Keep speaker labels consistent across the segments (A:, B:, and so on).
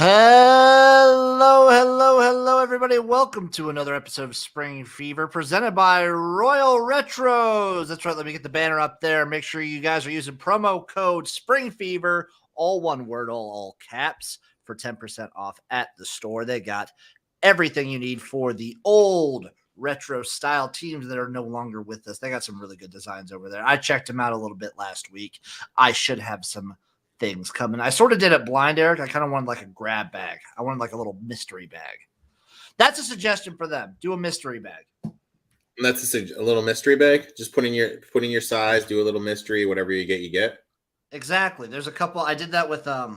A: Hello, everybody. Welcome to another episode of Spring Fever presented by Royal Retros. That's right. Let me get the banner up there. Make sure you guys are using promo code Spring Fever, all one word, all caps, for 10% off at the store. They got everything you need for the old retro style teams that are no longer with us. They got some really good designs over there. I checked them out a little bit last week. I should have some things coming. I sort of did it blind, Eric. I kind of wanted like a grab bag. I wanted like a little mystery bag. That's a suggestion for them. Do a mystery bag.
B: And that's a little mystery bag. Just put in your size, do a little mystery, whatever you get.
A: Exactly. There's a couple. I did that with I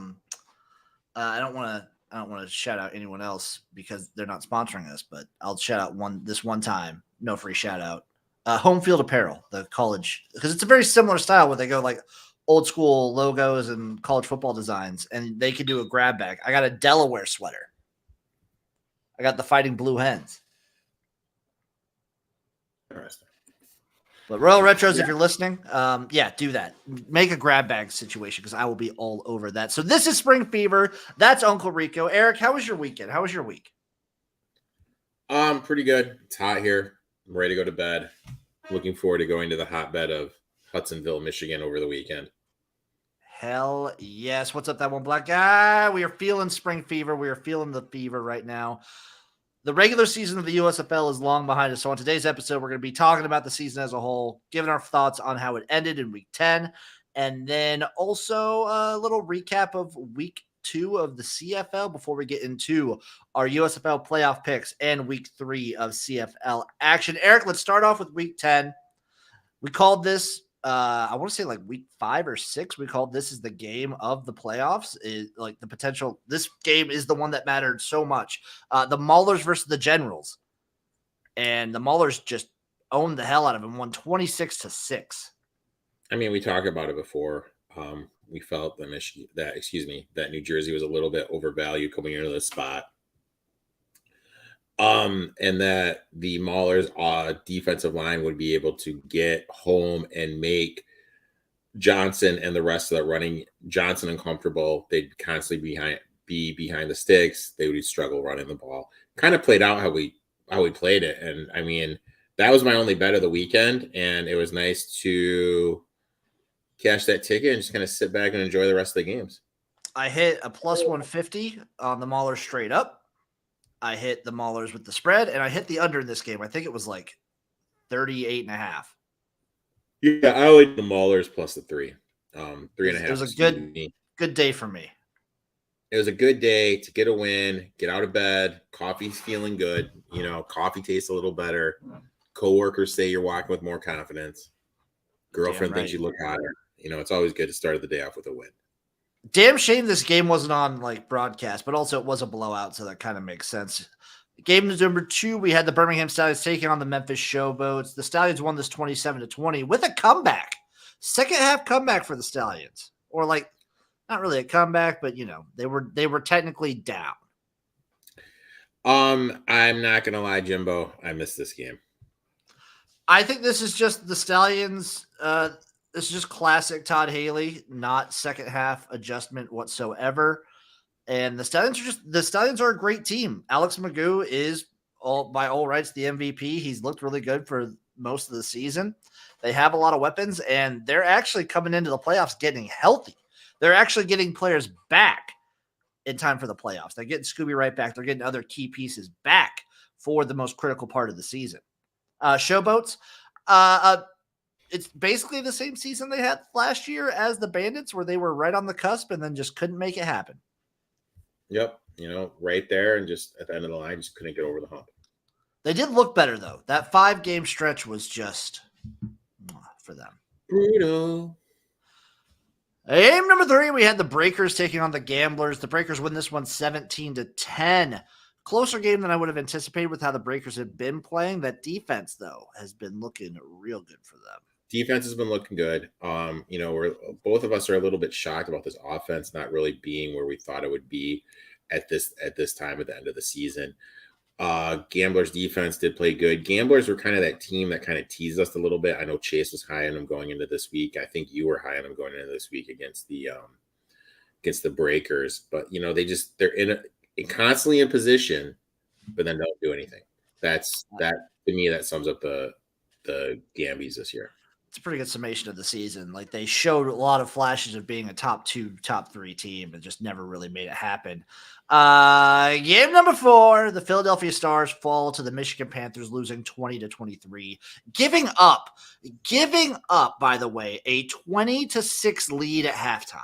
A: don't want to shout out anyone else because they're not sponsoring us, but I'll shout out this one time. No free shout out. Home Field Apparel, the college, because it's a very similar style where they go like old school logos and college football designs, and they could do a grab bag. I got a Delaware sweater. I got the Fighting Blue Hens.
B: Interesting.
A: But Royal Retros, if you're listening, do that. Make a grab bag situation because I will be all over that. So this is Spring Fever. That's Uncle Rico. Eric, how was your weekend? How was your week?
B: Pretty good. It's hot here. I'm ready to go to bed. Looking forward to going to the hotbed of Hudsonville, Michigan over the weekend.
A: Hell yes. What's up, that one black guy? We are feeling spring fever. We are feeling the fever right now. The regular season of the USFL is long behind us. So on today's episode, we're going to be talking about the season as a whole, giving our thoughts on how it ended in week 10, and then also a little recap of week 2 of the CFL before we get into our USFL playoff picks and week 3 of CFL action. Eric, let's start off with week 10. We called this I want to say like week 5 or 6, we called this is the game of the playoffs. Is like the potential. This game is the one that mattered so much. The Maulers versus the Generals, and the Maulers just owned the hell out of them, won 26-6.
B: I mean, we talked about it before. We felt that New Jersey was a little bit overvalued coming into this spot. And that the Maulers' defensive line would be able to get home and make Johnson and the rest of that running Johnson uncomfortable. They'd constantly be behind the sticks. They would struggle running the ball. Kind of played out how we played it. And I mean, that was my only bet of the weekend. And it was nice to cash that ticket and just kind of sit back and enjoy the rest of the games.
A: I hit a plus 150 on the Maulers straight up. I hit the Maulers with the spread, and I hit the under in this game. I think it was like 38.5.
B: Yeah, I like the Maulers plus the 3. 3.5.
A: It was a good day for me.
B: It was a good day to get a win, get out of bed. Coffee's feeling good. Coffee tastes a little better. Coworkers say you're walking with more confidence. Girlfriend thinks you look hotter. It's always good to start the day off with a win.
A: Damn shame this game wasn't on like broadcast, but also it was a blowout, so that kind of makes sense. Game number 2, we had the Birmingham Stallions taking on the Memphis Showboats. The Stallions won this 27-20 with a comeback. Second half comeback for the Stallions. Or like not really a comeback, but they were technically down.
B: I'm not gonna lie, Jimbo. I missed this game.
A: I think this is just the Stallions. This is just classic Todd Haley, not second half adjustment whatsoever. And the Stallions are a great team. Alex Magoo is by all rights the MVP. He's looked really good for most of the season. They have a lot of weapons, and they're actually coming into the playoffs getting healthy. They're actually getting players back in time for the playoffs. They're getting Scooby right back. They're getting other key pieces back for the most critical part of the season. Showboats, it's basically the same season they had last year as the Bandits, where they were right on the cusp and then just couldn't make it happen.
B: Yep. Right there, and just at the end of the line, just couldn't get over the hump.
A: They did look better, though. That 5-game stretch was just for them.
B: Brutal.
A: Game number 3, we had the Breakers taking on the Gamblers. The Breakers win this one 17-10. Closer game than I would have anticipated with how the Breakers have been playing. That defense, though, has been looking real good for them.
B: Defense has been looking good. We're both of us are a little bit shocked about this offense not really being where we thought it would be at this time at the end of the season. Gamblers defense did play good. Gamblers were kind of that team that kind of teased us a little bit. I know Chase was high on them going into this week. I think you were high on them going into this week against the against the Breakers, but they're constantly in position, but then don't do anything. That to me that sums up the Gambies this year.
A: It's a pretty good summation of the season. Like they showed a lot of flashes of being a top 2, top 3 team, and just never really made it happen. Game number 4, the Philadelphia Stars fall to the Michigan Panthers, losing 20-23, giving up, by the way, a 20-6 lead at halftime.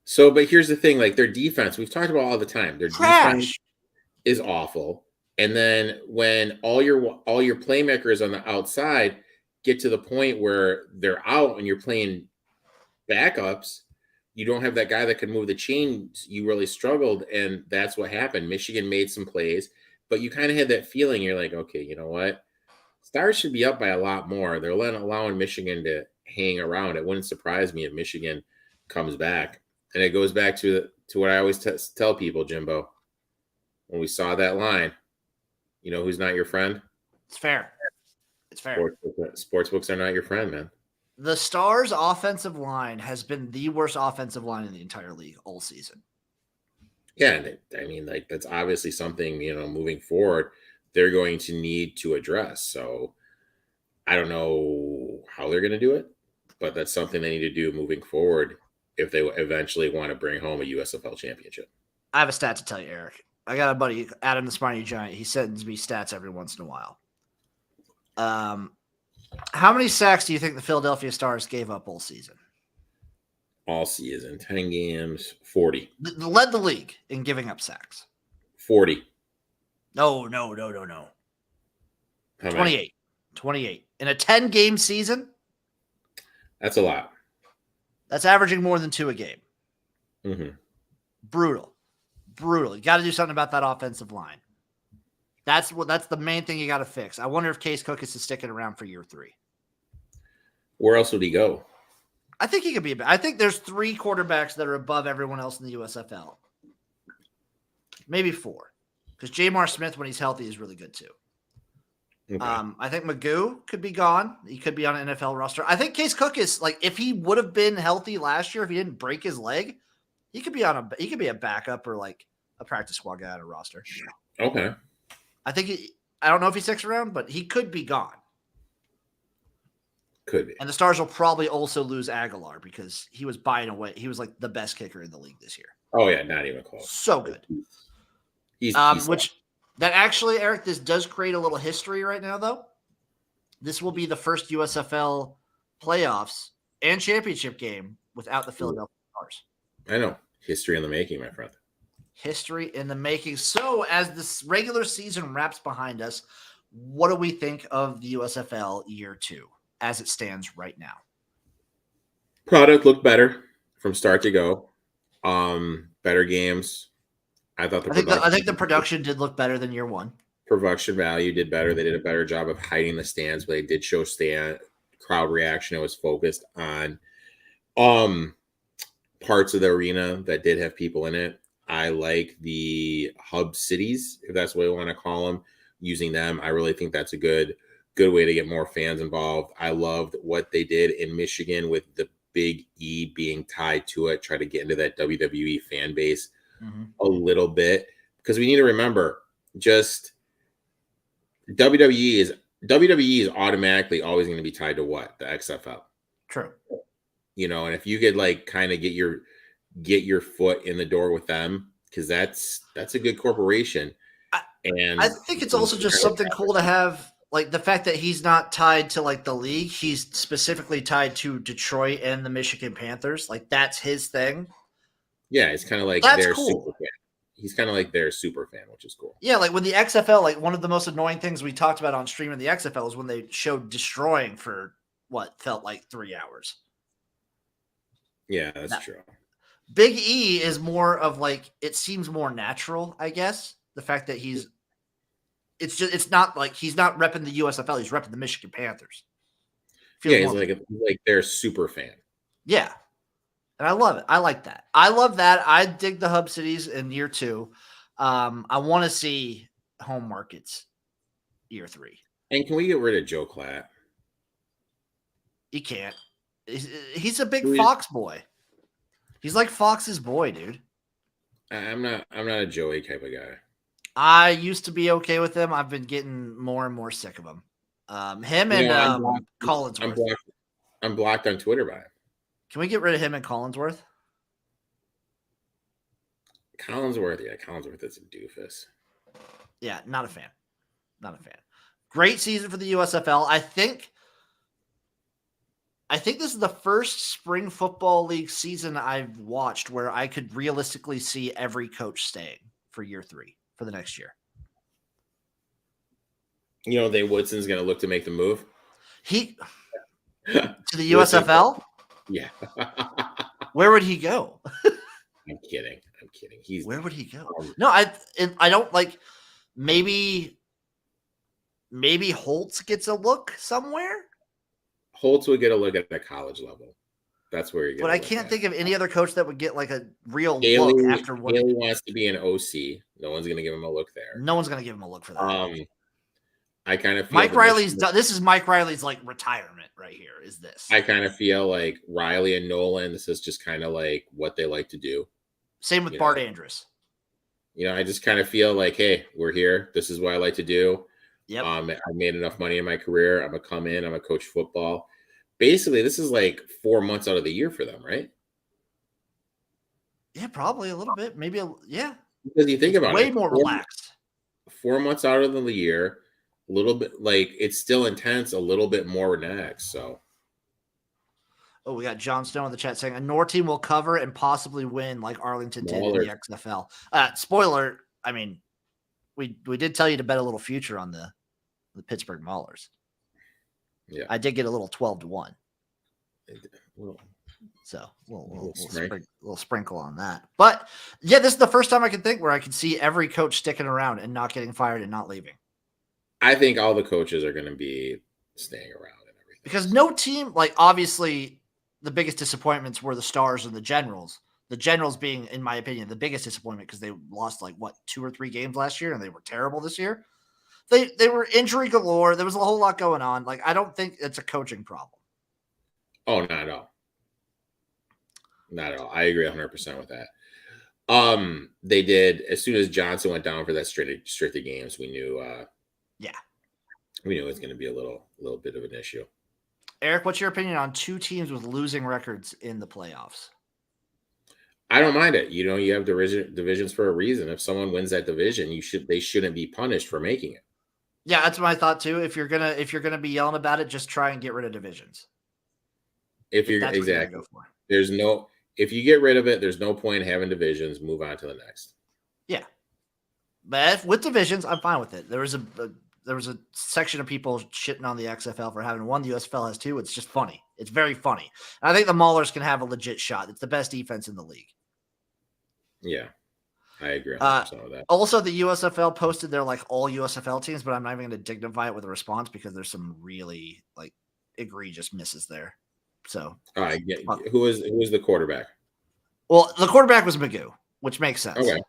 B: So, but here's the thing, like their defense, we've talked about all the time. Their defense is awful. And then when all your playmakers on the outside get to the point where they're out and you're playing backups, you don't have that guy that can move the chains. You really struggled, and that's what happened. Michigan made some plays, but you kind of had that feeling. You're like, okay, you know what? Stars should be up by a lot more. They're allowing Michigan to hang around. It wouldn't surprise me if Michigan comes back. And it goes back to what I always tell people, Jimbo. When we saw that line, you know who's not your friend?
A: It's fair.
B: Sportsbooks are not your friend, man.
A: The Stars' offensive line has been the worst offensive line in the entire league all season.
B: Yeah, and I mean, like that's obviously something, moving forward, they're going to need to address. So I don't know how they're going to do it, but that's something they need to do moving forward if they eventually want to bring home a USFL championship.
A: I have a stat to tell you, Eric. I got a buddy, Adam the Smarty Giant. He sends me stats every once in a while. How many sacks do you think the Philadelphia Stars gave up all season?
B: All season, 10 games, 40.
A: Led the league in giving up sacks.
B: 40.
A: No. 28. 28. In a 10-game season?
B: That's a lot.
A: That's averaging more than 2 a game.
B: Mm-hmm.
A: Brutal. You got to do something about that offensive line. That's the main thing you got to fix. I wonder if Case Cookis is sticking around for year 3.
B: Where else would he go?
A: I think he could be. I think there's 3 quarterbacks that are above everyone else in the USFL. Maybe 4, because Jamar Smith, when he's healthy, is really good too. Okay. I think Magoo could be gone. He could be on an NFL roster. I think Case Cookis, like if he would have been healthy last year, if he didn't break his leg, he could be a backup or like a practice squad guy on a roster.
B: Okay.
A: I don't know if he sticks around, but he could be gone.
B: Could be.
A: And the Stars will probably also lose Aguilar because he was buying away. He was like the best kicker in the league this year.
B: Oh yeah, not even close.
A: So good.
B: He's
A: that actually, Eric, this does create a little history right now, though. This will be the first USFL playoffs and championship game without the Philadelphia Stars.
B: I know. History in the making, my friend.
A: History in the making. So as this regular season wraps behind us, what do we think of the USFL year 2 as it stands right now?
B: Product looked better from start to go. Better games. I
A: think the production did look better than year 1.
B: Production value did better. They did a better job of hiding the stands, but they did show crowd reaction. It was focused on parts of the arena that did have people in it. I like the hub cities, if that's what we want to call them, using them. I really think that's a good way to get more fans involved. I loved what they did in Michigan with the Big E being tied to it, try to get into that WWE fan base a little bit, because we need to remember just WWE is automatically always going to be tied to what? The XFL.
A: True.
B: And if you could like kind of get your foot in the door with them, because that's a good corporation. And
A: I think it's also just something cool to have, like the fact that he's not tied to like the league. He's specifically tied to Detroit and the Michigan Panthers. Like that's his thing.
B: Yeah, it's kind of like their super fan. He's kind of like their super fan, which is cool.
A: Yeah, like when the XFL, like one of the most annoying things we talked about on stream in the XFL is when they showed destroying for what felt like 3 hours.
B: Yeah, that's true.
A: Big E is more of like, it seems more natural, I guess. The fact that it's not like he's not repping the USFL, he's repping the Michigan Panthers.
B: He's like their super fan.
A: Yeah. And I love it. I like that. I love that. I dig the hub cities in year 2. I want to see home markets year 3.
B: And can we get rid of Joe Klatt?
A: He can't. He's a big Fox boy. He's like Fox's boy, dude.
B: I'm not a Joey type of guy.
A: I used to be okay with him. I've been getting more and more sick of him. Him
B: You
A: and
B: know,
A: Collinsworth.
B: I'm blocked on Twitter by him.
A: Can we get rid of him and Collinsworth?
B: Collinsworth is a doofus.
A: Yeah, not a fan. Not a fan. Great season for the USFL. I think this is the first spring football league season I've watched where I could realistically see every coach staying for year 3 for the next year.
B: You know, Dave Woodson's going to look to make the move.
A: To the USFL?
B: Yeah.
A: Where would he go?
B: I'm kidding.
A: Where would he go? No, I don't like. Maybe Holtz gets a look somewhere.
B: Holtz would get a look at the college level. That's where you get.
A: But I can't think of any other coach that would get like a real look after what.
B: Haley wants to be an OC. No one's going to give him a look there.
A: No one's going to give him a look for that.
B: I kind of feel
A: Mike Riley's. This is Mike Riley's like retirement right here. Is this?
B: I kind of feel like Riley and Nolan. This is just kind of like what they like to do.
A: Same with Bart Andrews.
B: You know, I just kind of feel like, hey, we're here. This is what I like to do.
A: Yep.
B: I made enough money in my career. I'm gonna come in. I'm gonna coach football. Basically, this is like 4 months out of the year for them, right?
A: Yeah, probably a little bit. Maybe yeah.
B: Because you think about
A: it, way more relaxed.
B: 4 months out of the year, a little bit like it's still intense, a little bit more relaxed. So.
A: Oh, we got John Snow in the chat saying a Nord team will cover and possibly win like Arlington did in the XFL. Spoiler, I mean, we did tell you to bet a little future on the Pittsburgh Maulers.
B: Yeah.
A: I did get a little 12-1. So we'll sprinkle on that. But yeah, this is the first time I can think where I can see every coach sticking around and not getting fired and not leaving.
B: I think all the coaches are going to be staying around and everything.
A: Because no team, like obviously the biggest disappointments were the Stars and the Generals. The Generals being, in my opinion, the biggest disappointment because they lost like 2 or 3 games last year and they were terrible this year. They were injury galore. There was a whole lot going on. Like I don't think it's a coaching problem.
B: Oh, not at all. Not at all. I agree 100% with that. They did as soon as Johnson went down for that stricted games. We knew. We knew it was going to be a little bit of an issue.
A: Eric, what's your opinion on 2 teams with losing records in the playoffs?
B: I don't mind it. You know, you have divisions for a reason. If someone wins that division, they shouldn't be punished for making it.
A: Yeah, that's my thought too. If you're gonna be yelling about it, just try and get rid of divisions.
B: If you get rid of it, there's no point in having divisions. Move on to the next.
A: Yeah, but with divisions, I'm fine with it. There was a section of people shitting on the XFL for having 1. The USFL has 2. It's just funny. It's very funny. And I think the Maulers can have a legit shot. It's the best defense in the league.
B: Yeah, I agree 100% with that.
A: Also, the USFL posted their like all USFL teams, but I'm not even going to dignify it with a response because there's some really like egregious misses there. So,
B: who is the quarterback?
A: Well, the quarterback was Magoo, which makes sense.
B: Okay.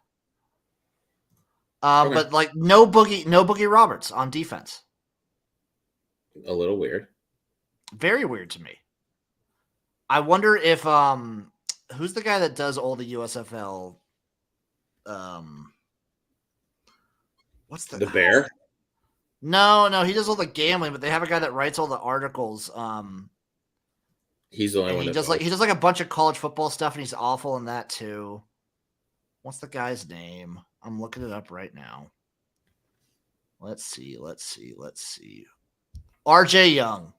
A: But like no Boogie Roberts on defense.
B: A little weird.
A: Very weird to me. I wonder if who's the guy that does all the USFL? What's the
B: Bear?
A: No, he does all the gambling, but they have a guy that writes all the articles.
B: He's the only one.
A: He does like a bunch of college football stuff, and he's awful in that too. What's the guy's name? I'm looking it up right now. Let's see. RJ Young.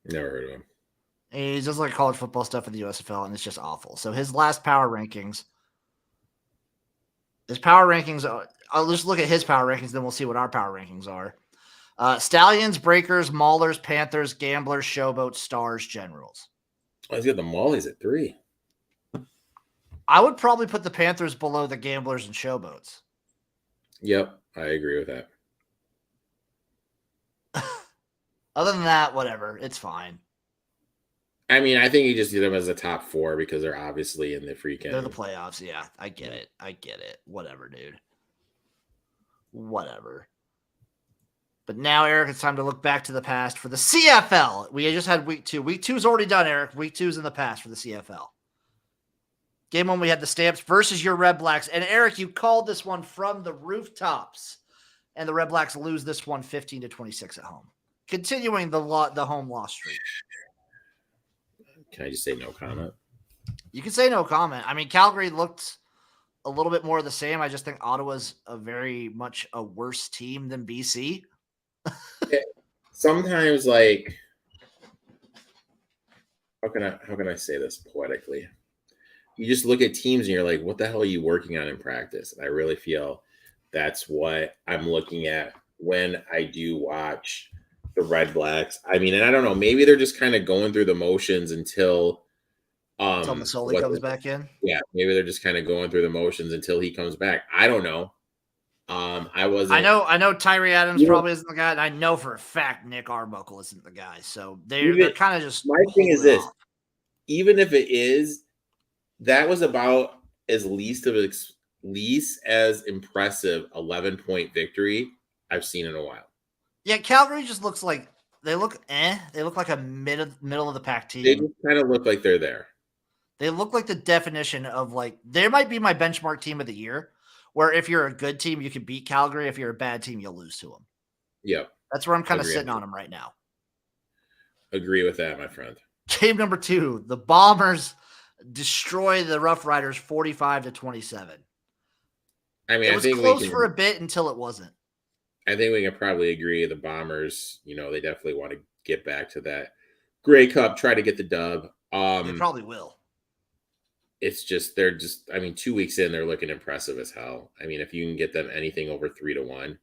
B: Never heard of him.
A: He does like college football stuff in the USFL, and it's just awful. So his last power rankings. I'll just look at his power rankings, then we'll see what our power rankings are. Stallions, Breakers, Maulers, Panthers, Gamblers, Showboats, Stars, Generals.
B: He's got the Maulies at 3.
A: I would probably put the Panthers below the Gamblers and Showboats.
B: Yep, I agree with that.
A: Other than that, whatever. It's fine.
B: I mean, I think you just do them as a top 4 because they're obviously in the freaking.
A: They're the playoffs. Yeah, I get it. Whatever, dude. Whatever. But now, Eric, it's time to look back to the past for the CFL. We just had week 2. Week 2 is already done, Eric. Week 2 is in the past for the CFL. Game 1, we had the Stamps versus your Red Blacks. And Eric, you called this one from the rooftops. And the Red Blacks lose this one 15-26 at home. Continuing the home loss streak.
B: Can I just say no comment?
A: You can say no comment. I mean, Calgary looked a little bit more of the same. I just think Ottawa's very much a worse team than BC.
B: Sometimes, like, how can I say this poetically? You just look at teams and you're like, what the hell are you working on in practice? And I really feel that's what I'm looking at when I do watch the Red Blacks. I mean, and I don't know, maybe they're just kind of going through the motions until
A: Masoli comes back in.
B: Yeah, maybe they're just kind of going through the motions until he comes back. I don't know. I
A: know Tyree Adams probably isn't the guy, and I know for a fact Nick Arbuckle isn't the guy. So they're kind of just.
B: My thing is this: even if it is, that was about as least as impressive 11-point victory I've seen in a while.
A: Yeah, Calgary just looks like they look They look like a middle of the pack team.
B: They just kind of look like they're there.
A: They look like the definition of like they might be my benchmark team of the year. Where if you're a good team, you can beat Calgary. If you're a bad team, you'll lose to them.
B: Yep.
A: That's where I'm kind of sitting on them right now.
B: Agree with that, my friend.
A: Game number 2, the Bombers destroy the Rough Riders 45-27.
B: I mean,
A: it was close for a bit until it wasn't.
B: I think we can probably agree the Bombers, they definitely want to get back to that Grey Cup, try to get the dub.
A: They probably will.
B: It's just, 2 weeks in, they're looking impressive as hell. I mean, if you can get them anything over 3-1,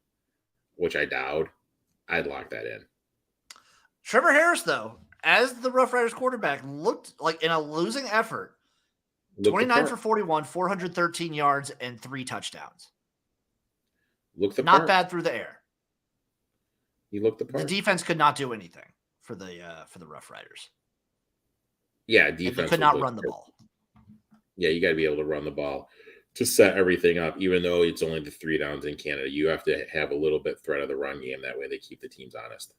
B: which I doubt, I'd lock that in.
A: Trevor Harris, though, as the Rough Riders quarterback, looked like in a losing effort. 29 for 41, 413 yards, and 3 touchdowns. Not bad through the air.
B: He looked the part.
A: The defense could not do anything for the Rough Riders.
B: Yeah, defense.
A: They could not run the ball.
B: Yeah, you got to be able to run the ball to set everything up, even though it's only the 3 downs in Canada. You have to have a little bit threat of the run game. That way they keep the teams honest.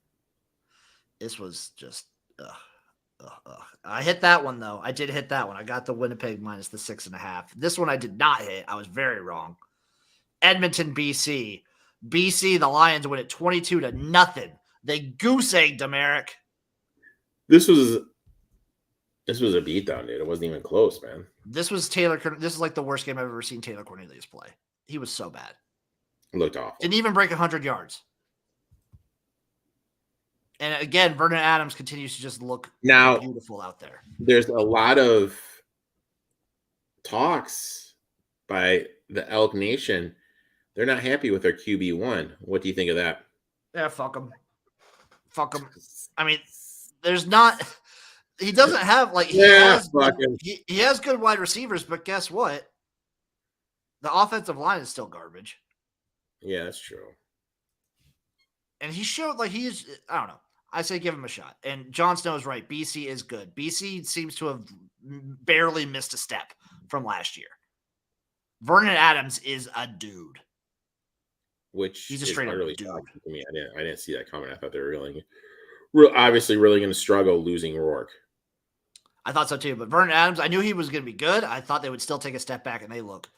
A: This was just I hit that one, though. I did hit that one. I got the Winnipeg minus the 6.5. This one I did not hit. I was very wrong. Edmonton, BC. BC, the Lions win it 22-0. They goose-egged them, Eric.
B: This was a beatdown, dude. It wasn't even close, man.
A: This is like the worst game I've ever seen Taylor Cornelius play. He was so bad.
B: It looked awful.
A: Didn't even break 100 yards. And again, Vernon Adams continues to just look beautiful out there.
B: There's a lot of talks by the Elk Nation. They're not happy with their QB1. What do you think of that?
A: Yeah, fuck them. Fuck them. I mean, there's not... He doesn't have he has good wide receivers, but guess what? The offensive line is still garbage.
B: Yeah, that's true.
A: And he showed I don't know. I say give him a shot. And Jon Snow is right. BC is good. BC seems to have barely missed a step from last year. Vernon Adams is a dude.
B: He's
A: a straight up dude.
B: To me. I didn't see that coming. I thought they were obviously really going to struggle losing Rourke.
A: I thought so too, but Vernon Adams, I knew he was going to be good. I thought they would still take a step back, and they look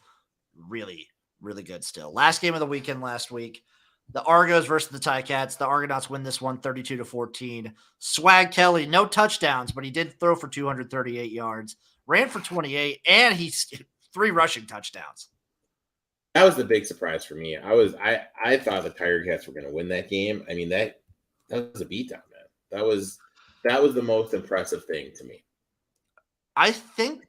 A: really, really good still. Last game of the weekend last week, the Argos versus the Ticats. The Argonauts win this one 32-14. Swag Kelly, no touchdowns, but he did throw for 238 yards, ran for 28, and he's 3 rushing touchdowns.
B: That was the big surprise for me. I thought the Tiger Cats were going to win that game. I mean, that was a beatdown, man. That was the most impressive thing to me.
A: I think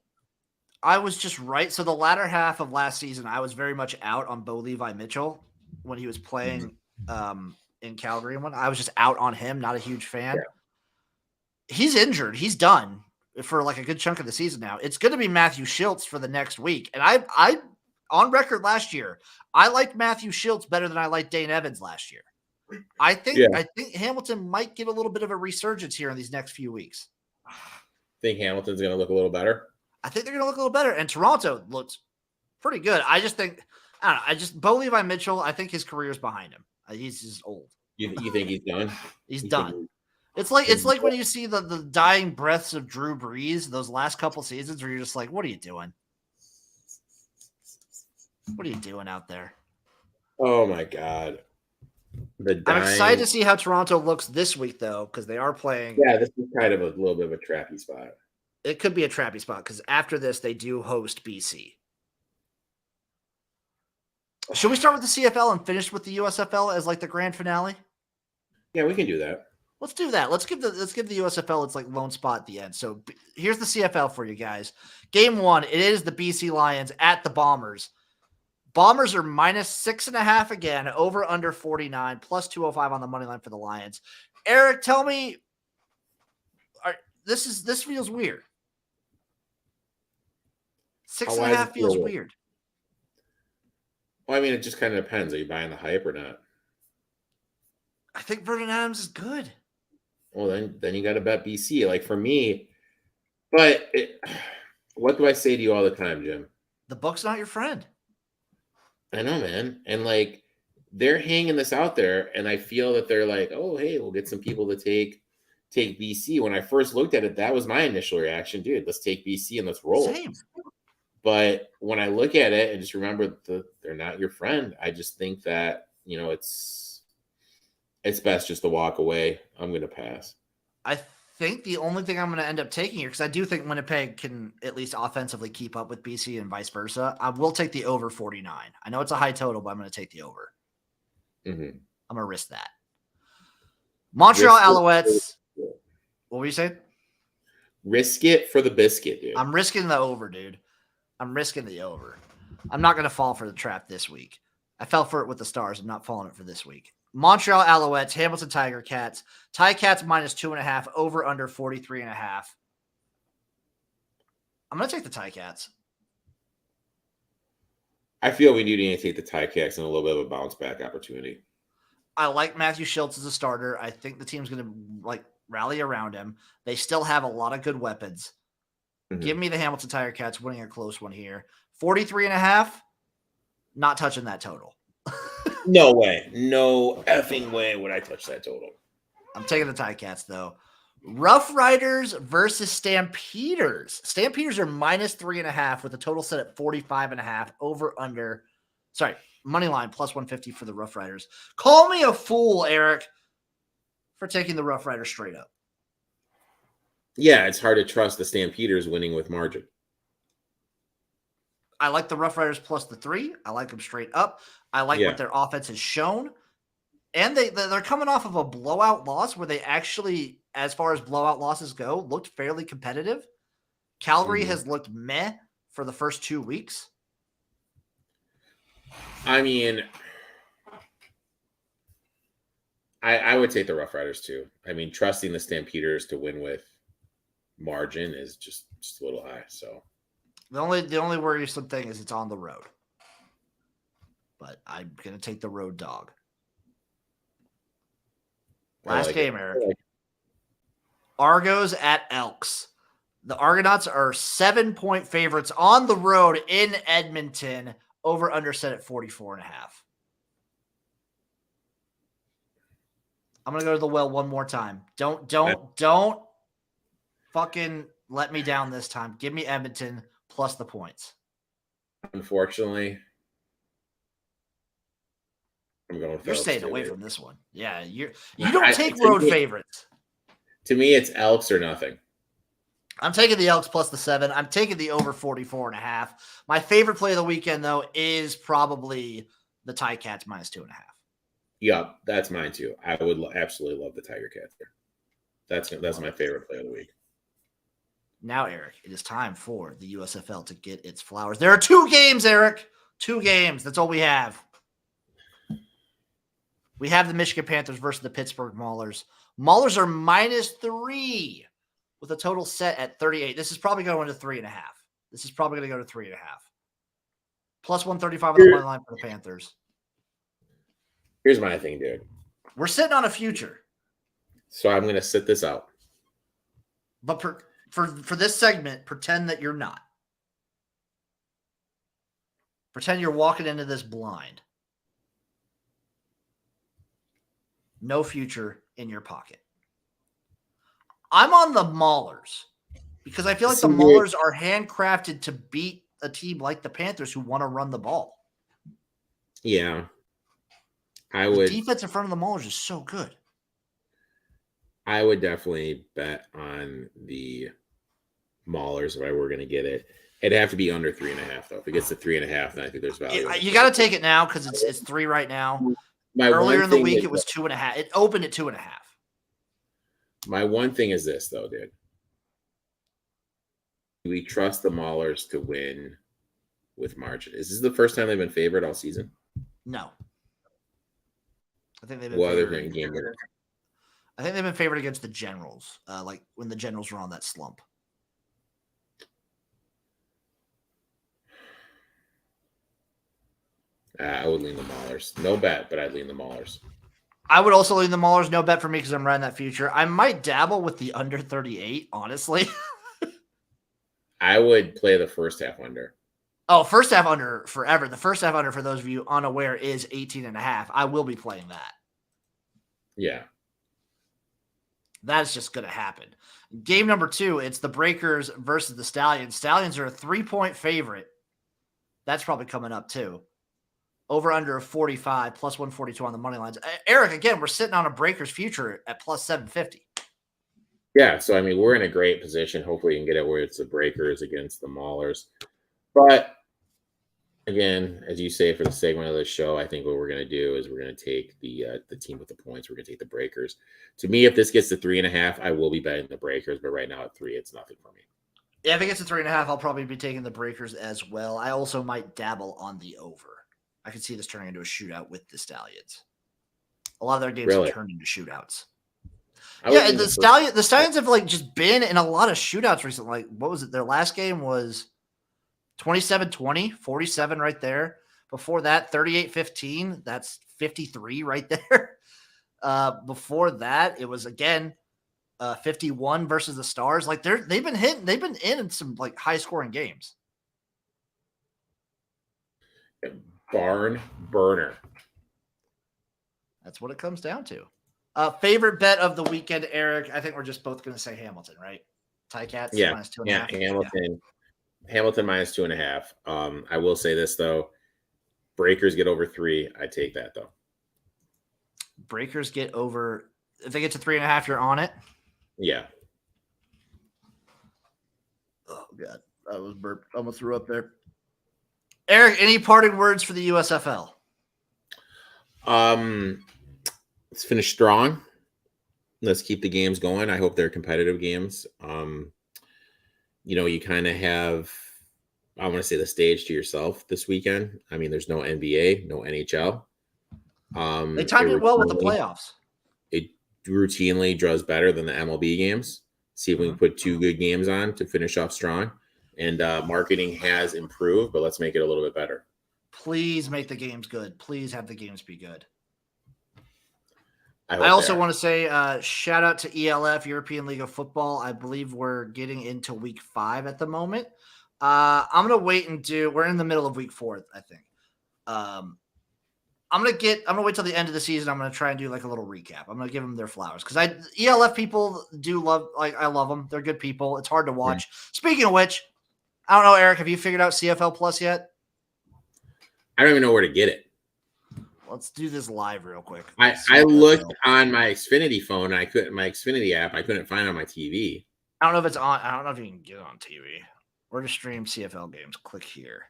A: I was just right. So the latter half of last season, I was very much out on Bo Levi Mitchell when he was playing in Calgary. I was just out on him, not a huge fan. Yeah. He's injured. He's done for a good chunk of the season now. It's going to be Matthew Schiltz for the next week. And I on record last year, I liked Matthew Schiltz better than I liked Dane Evans last year. I think Hamilton might get a little bit of a resurgence here in these next few weeks.
B: Think Hamilton's going to look a little better?
A: I think they're going to look a little better. And Toronto looks pretty good. I just think, Bo Levi Mitchell, I think his career's behind him. He's just old.
B: You think he's done?
A: He's done. It's like when you see the dying breaths of Drew Brees those last couple seasons where you're just like, what are you doing? What are you doing out there?
B: Oh my God.
A: I'm excited to see how Toronto looks this week, though, because they are playing.
B: Yeah, this is kind of a little bit of a trappy spot.
A: It could be a trappy spot because after this, they do host BC. Should we start with the CFL and finish with the USFL as like the grand finale?
B: Yeah, we can do that.
A: Let's do that. Let's give the USFL its like lone spot at the end. So here's the CFL for you guys. Game 1, it is the BC Lions at the Bombers. Bombers are -6.5 again, over under 49, plus 205 on the money line for the Lions. Eric, tell me, this feels weird. 6.5 feels weird.
B: Well, I mean, it just kind of depends. Are you buying the hype or not?
A: I think Vernon Adams is good.
B: Well, then you got to bet BC. Like for me, but what do I say to you all the time, Jim?
A: The book's not your friend.
B: I know, man. And like they're hanging this out there, and I feel that they're like, oh, hey, we'll get some people to take BC. When I first looked at it, that was my initial reaction, dude. Let's take BC and let's roll.
A: Same.
B: But when I look at it and just remember they're not your friend, I just think that it's best just to walk away. I'm going to pass.
A: I think the only thing I'm going to end up taking here, because I do think Winnipeg can at least offensively keep up with BC and vice versa. I will take the over 49. I know it's a high total, but I'm going to take the over.
B: Mm-hmm.
A: I'm going to risk that. Montreal Alouettes. What were you saying?
B: Risk it for the biscuit, dude.
A: I'm risking the over, dude. I'm risking the over. I'm not going to fall for the trap this week. I fell for it with the Stars. I'm not falling it for this week. Montreal Alouettes, Hamilton Tiger Cats. Ticats -2.5, over under 43.5. I'm going to take the Ticats.
B: I feel we need to take the Ticats in a little bit of a bounce back opportunity.
A: I like Matthew Schultz as a starter. I think the team's going to rally around him. They still have a lot of good weapons. Mm-hmm. Give me the Hamilton Tiger Cats winning a close one here. 43.5, not touching that total.
B: No way. No effing way would I touch that total.
A: I'm taking the Ticats, though. Rough Riders versus Stampeders. Stampeders are -3.5 with a total set at 45.5. Over under. Sorry, money line +150 for the Rough Riders. Call me a fool, Eric, for taking the Rough Riders straight up.
B: Yeah, it's hard to trust the Stampeders winning with margin.
A: I like the Rough Riders +3. I like them straight up. I like what their offense has shown. And they're coming off of a blowout loss where they actually, as far as blowout losses go, looked fairly competitive. Calgary has looked meh for the first 2 weeks.
B: I mean, I would take the Rough Riders too. I mean, trusting the Stampeders to win with margin is just a little high. So
A: the only worrisome thing is it's on the road. But I'm going to take the road dog. Last game, Eric. Argos at Elks. The Argonauts are 7-point favorites on the road in Edmonton. Over under set at 44.5. I'm going to go to the well one more time. Don't fucking let me down this time. Give me Edmonton plus the points.
B: Unfortunately, I'm going with
A: You're staying away from this one. Yeah, you don't take road favorites.
B: To me, it's Elks or nothing.
A: I'm taking the Elks plus the 7. I'm taking the over 44.5. My favorite play of the weekend, though, is probably the Ticats -2.5.
B: Yeah, that's mine too. I would absolutely love the Tiger Cats there. That's my favorite play of the week.
A: Now, Eric, it is time for the USFL to get its flowers. There are 2 games, Eric. 2 games. That's all we have. We have the Michigan Panthers versus the Pittsburgh Maulers. Maulers are -3 with a total set at 38. This is probably going to 3.5. This is probably going to go to 3.5. Plus 135 on the money line for the Panthers.
B: Here's my thing, dude.
A: We're sitting on a future.
B: So I'm going to sit this out.
A: But for this segment, pretend that you're not. Pretend you're walking into this blind. No future in your pocket. I'm on the Maulers because I feel like the Maulers are handcrafted to beat a team like the Panthers who want to run the ball.
B: Yeah, I
A: The
B: would.
A: defense in front of the Maulers is so good.
B: I would definitely bet on the Maulers if I were going to get it. It'd have to be under 3.5 though. If it gets to 3.5, then I think there's value on the
A: You got to
B: Breakers.
A: take it now because it's 3 right now.
B: My
A: Earlier
B: one
A: in the
B: thing
A: week,
B: is
A: it was 2.5. It opened at 2.5.
B: my one thing is this though, dude. Do we trust the Maulers to win with margin? Is this the first time they've been favored all season?
A: No, I think they've been
B: What other
A: favored.
B: than game winner?
A: I think they've been favored against the Generals, like when the Generals were on that slump.
B: I would lean the Maulers. No bet, but I'd lean the Maulers.
A: I would also lean the Maulers. No bet for me because I'm riding that future. I might dabble with the under 38, honestly.
B: I would play the first half under.
A: Oh, first half under forever. The first half under, for those of you unaware, is 18.5. I will be playing that.
B: Yeah.
A: That's just going to happen. Game number 2, it's the Breakers versus the Stallions. Stallions are a 3-point favorite. That's probably coming up too. Over under of 45, plus 142 on the money lines. Eric, again, we're sitting on a Breakers future at plus 750.
B: Yeah, so I mean, we're in a great position. Hopefully, you can get it where it's the Breakers against the Maulers. But again, as you say, for the segment of the show, I think what we're going to do is we're going to take the team with the points. We're going to take the Breakers. To me, if this gets to 3.5, I will be betting the Breakers. But right now at 3, it's nothing for me.
A: Yeah, if it gets to 3.5, I'll probably be taking the Breakers as well. I also might dabble on the over. I could see this turning into a shootout with the Stallions. A lot of their games have turned into shootouts. Yeah, and the Stallions have like just been in a lot of shootouts recently. Like, what was it? Their last game was 27-20, 47 right there. Before that, 38-15. That's 53 right there. Before that, it was again 51 versus the Stars. Like they've been in some like high scoring games.
B: Barn burner.
A: That's what it comes down to. Favorite bet of the weekend, Eric? I think we're just both going to say Hamilton, right? Ticats minus 2.5.
B: Yeah, Hamilton. Yeah. Hamilton minus 2.5. I will say this though, Breakers get over 3. I take that though.
A: Breakers get over. If they get to 3.5, you're on it.
B: Yeah.
A: Oh god, I was burped. Almost threw up there. Eric, any parting words for the USFL?
B: Let's finish strong. Let's keep the games going. I hope they're competitive games. You kind of have, I want to say, the stage to yourself this weekend. I mean, there's no NBA, no NHL.
A: They timed it well with the playoffs.
B: It routinely draws better than the MLB games. See if we can put 2 good games on to finish off strong. And marketing has improved, but let's make it a little bit better.
A: Please make the games good. Please have the games be good.
B: I
A: also want to say shout out to ELF, European League of Football. I believe we're getting into week 5 at the moment. I'm going to wait and we're in the middle of week 4, I think. I'm going to wait till the end of the season. I'm going to try and do like a little recap. I'm going to give them their flowers because ELF people do love, like, I love them. They're good people. It's hard to watch. Mm-hmm. Speaking of which, I don't know, Eric, have you figured out CFL Plus yet?
B: I don't even know where to get it.
A: Let's do this live real quick.
B: I looked on my Xfinity phone. My Xfinity app. I couldn't find it on my TV.
A: I don't know if it's on. I don't know if you can get it on TV. Where to stream CFL games? Click here.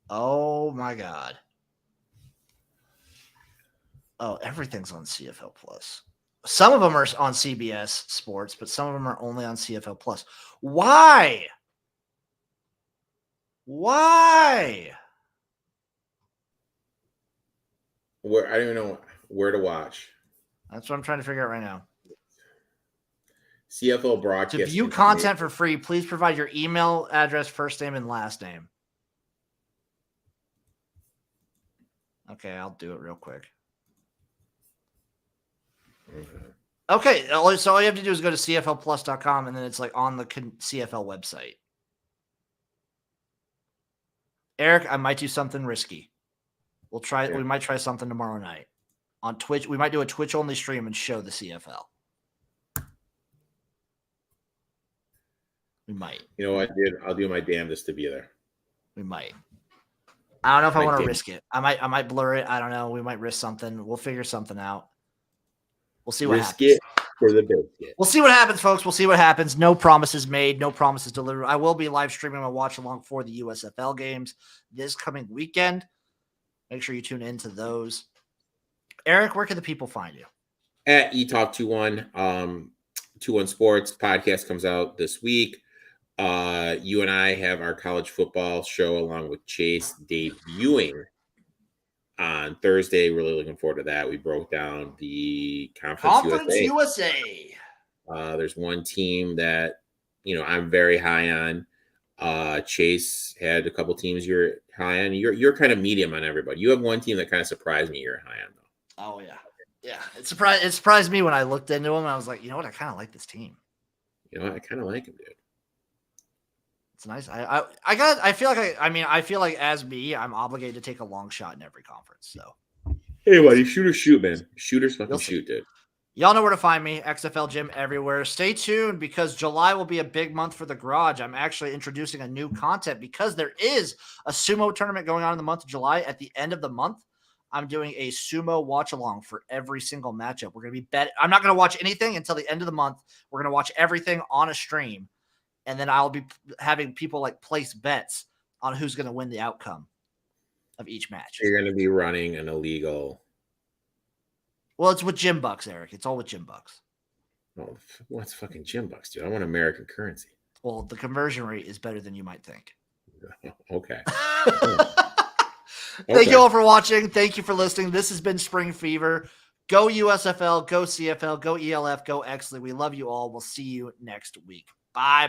A: Oh my god. Oh, everything's on CFL Plus. Some of them are on CBS Sports, but some of them are only on CFL Plus. Why? Why?
B: Where I don't even know where to watch.
A: That's what I'm trying to figure out right now.
B: CFL broadcast.
A: To view content for free, please provide your email address, first name, and last name. Okay, I'll do it real quick. Okay, so all you have to do is go to CFLplus.com, and then it's like on the CFL website. Eric, I might do something risky. We'll try. Yeah. We might try something tomorrow night on Twitch. We might do a Twitch only stream and show the CFL. We might.
B: You know what, dude? I'll do my damnedest to be there.
A: We might. I don't know if I want to
B: did.
A: risk it. I might blur it. I don't know. We might risk something. We'll figure something out. We'll see what
B: Risk
A: happens.
B: it for the biscuit.
A: We'll see what happens, folks. We'll see what happens. No promises made, no promises delivered. I will be live streaming my watch along for the USFL games this coming weekend. Make sure you tune into those. Eric, where can the people find you?
B: At eTalk21, 21 Sports podcast comes out this week. You and I have our college football show along with Chase debuting on Thursday. Really looking forward to that. We broke down the Conference
A: USA.
B: There's one team that I'm very high on. Chase had a couple teams you're high on. You're kind of medium on everybody. You have one team that kind of surprised me you're high on though.
A: Oh yeah. It surprised me when I looked into them. I was like, you know what? I kind of like this team.
B: You know what? I kind of like him, dude.
A: It's nice. I feel like as me, I'm obligated to take a long shot in every conference. So
B: hey, buddy, shoot or shoot, man. Shooters fucking shoot, dude.
A: Y'all know where to find me. XFL Gym everywhere. Stay tuned because July will be a big month for the Garage. I'm actually introducing a new content because there is a sumo tournament going on in the month of July. At the end of the month, I'm doing a sumo watch along for every single matchup. We're going to be I'm not going to watch anything until the end of the month. We're going to watch everything on a stream. And then I'll be having people like place bets on who's going to win the outcome of each match.
B: You're going to be running an illegal.
A: Well, it's with Gym Bucks, Eric. It's all with Gym Bucks.
B: Oh, what's fucking Gym Bucks, dude? I want American currency.
A: Well, the conversion rate is better than you might think.
B: Okay.
A: Thank you all for watching. Thank you for listening. This has been Spring Fever. Go USFL, go CFL, go ELF, go Exley. We love you all. We'll see you next week. Bye.